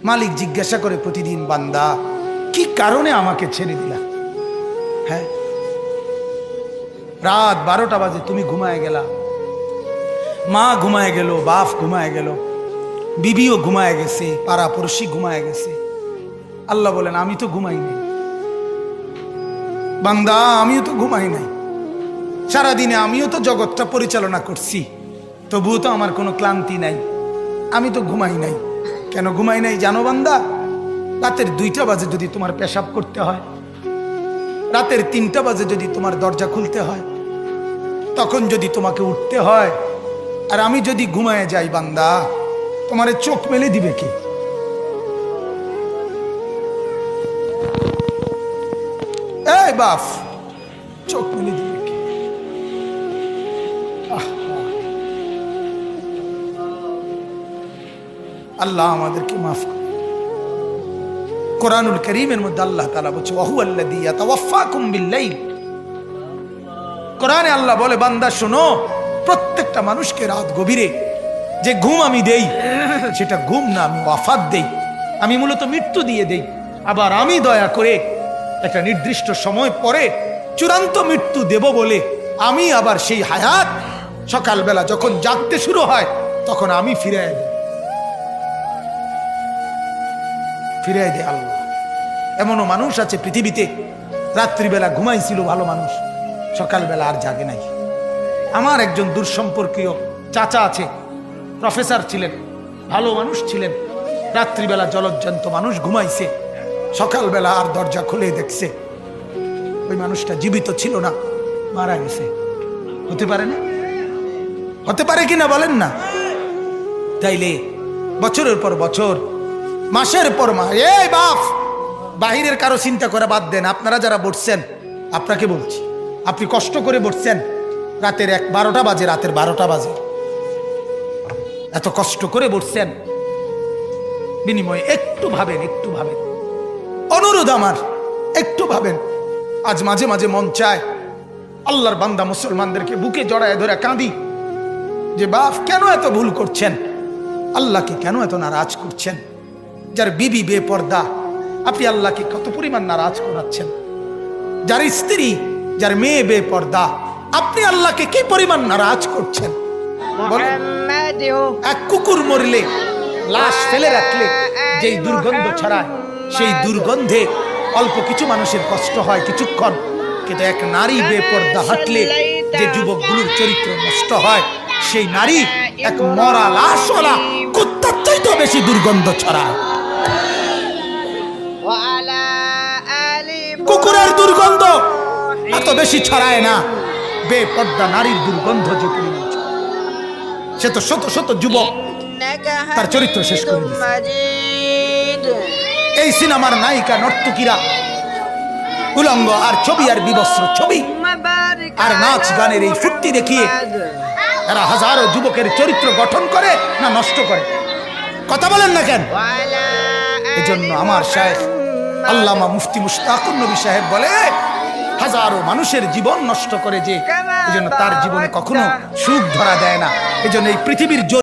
মালিক জিজ্ঞাসা করে প্রতিদিন, বান্দা কি কারণে আমাকে ছেড়ে দিলা? হ্যাঁ, রাত 12টা বাজে তুমি ঘুমায় গেলা, মা ঘুমায় গেল, বাপ ঘুমায় গেল, বিবিও ঘুমায় গেছে, পাড়া পড়শি ঘুমায় গেছে। আল্লাহ বলেন আমি তো ঘুমাই নাই বান্দা, আমিও তো ঘুমাই নাই। সারাদিনে আমিও তো জগৎটা পরিচালনা করছি, তবুও তো আমার কোনো ক্লান্তি নাই, আমি তো ঘুমাই নাই। কেন ঘুমাই নাই জানো বান্দা? রাতের 2টা বাজে যদি তোমার পেশাব করতে হয়, রাতের 3টা বাজে যদি তোমার দরজা খুলতে হয়, তখন যদি তোমাকে উঠতে হয়, আর আমি যদি ঘুমায় যাই বান্দা, তোমারে চোখ মেলে দিবে কে? এই বাপ, চোখ মেলে দিবে কে? আল্লাহ আমাদেরকে মাফ করে। কোরআনুল কারীমের মধ্যে আল্লাহ তাআলা বলছে ওয়াহুয়াল্লাযী ইয়াতাওয়াফাকুম বিল্লাইল। কোরআনে আল্লাহ বলে, বান্দা শোনো, প্রত্যেকটা মানুষকে রাত গভীরে যে ঘুম আমি দেই, সেটা ঘুম না, আমি ওয়াফাত দেই, আমি মূলত মৃত্যু দিয়ে দেই। আবার আমি দয়া করে একটা নির্দিষ্ট সময় পরে চূড়ান্ত মৃত্যু দেব বলে আমি আবার সেই হায়াত সকালবেলা যখন জাগতে শুরু হয় তখন আমি ফিরাই দেই, ফিরাই দেয় আল্লাহ। এমনও মানুষ আছে পৃথিবীতে, রাত্রিবেলা ঘুমাইছিল ভালো মানুষ, সকালবেলা আর জাগে নাই। আমার একজন দূরসম্পর্কীয় চাচা আছে, প্রফেসর ছিলেন, ভালো মানুষ ছিলেন, রাত্রিবেলা জলজ্জান্ত মানুষ ঘুমাইছে, সকালবেলা আর দরজা খুলে দেখছে ওই মানুষটা জীবিত ছিল না, মারা গেছে। হতে পারে না? হতে পারে কিনা বলেন না? তাইলে বছরের পর বছর, মাসের পর মাস, এই বাপ, বাহিরের কারো চিন্তা করে বাদ দেন। আপনারা যারা বসছেন, আপনাকে বলছি, আপনি কষ্ট করে বসছেন, রাতের 12টা বাজে, রাতের 12টা বাজে, এত কষ্ট করে বসছেন, বিনিময়ে একটু ভাবেন, একটু ভাবেন, অনুরোধ আমার, একটু ভাবেন। আজ মাঝে মাঝে মন চায় আল্লাহর বান্দা মুসলমানদেরকে বুকে জড়ায় ধরে কাঁদি যে বাপ কেন এত ভুল করছেন, আল্লাহকে কেন এত নারাজ করছেন? যার বিবি বেপর্দা, আপনি আল্লাহকে কত পরিমাণ নারাজ করাচ্ছেন। যার স্ত্রী, যার মেয়ে বেপর্দা, আপনি আল্লাহকে কি পরিমাণ নারাজ করছেন? এক কুকুর মরলে, লাশ ফেলে রাখলে যেই দুর্গন্ধ ছড়ায়, সেই দুর্গন্ধে অল্প কিছু মানুষের কষ্ট হয় কিছুক্ষণ, কিন্তু এক নারী বেপর্দা হাঁটলে যে যুবকগুলোর চরিত্র নষ্ট হয়, সেই নারী এক মরা লাশওয়ালা কুত্তার চাইতেও বেশি দুর্গন্ধ ছড়ায়। কুকুরের দুর্গন্ধ এত বেশি ছড়ায় না, বেপর্দা নারীর দুর্গন্ধ যে পরিমাণ ছড়ায়। সে তো শত শত যুবক তার চরিত্র শেষ করে দিয়েছে। এই সিনেমার নায়িকা নর্তকীরা উলঙ্গ আর ছবি আর বিবস্ত্র ছবি আর নাচ গানের এই ফুর্তি দেখিয়ে এরা হাজারো যুবকের চরিত্র গঠন করে না নষ্ট করে? কথা বলেন না কেন? এজন্য আমার শায়েখ আল্লামা মুফতি মুশতাকুর নবী সাহেব বলে, হাজারো মানুষের জীবন নষ্ট করে যে, এজন্য তার জীবনে কখনো সুখ ধরা দেয় না। এজন্য এই পৃথিবীর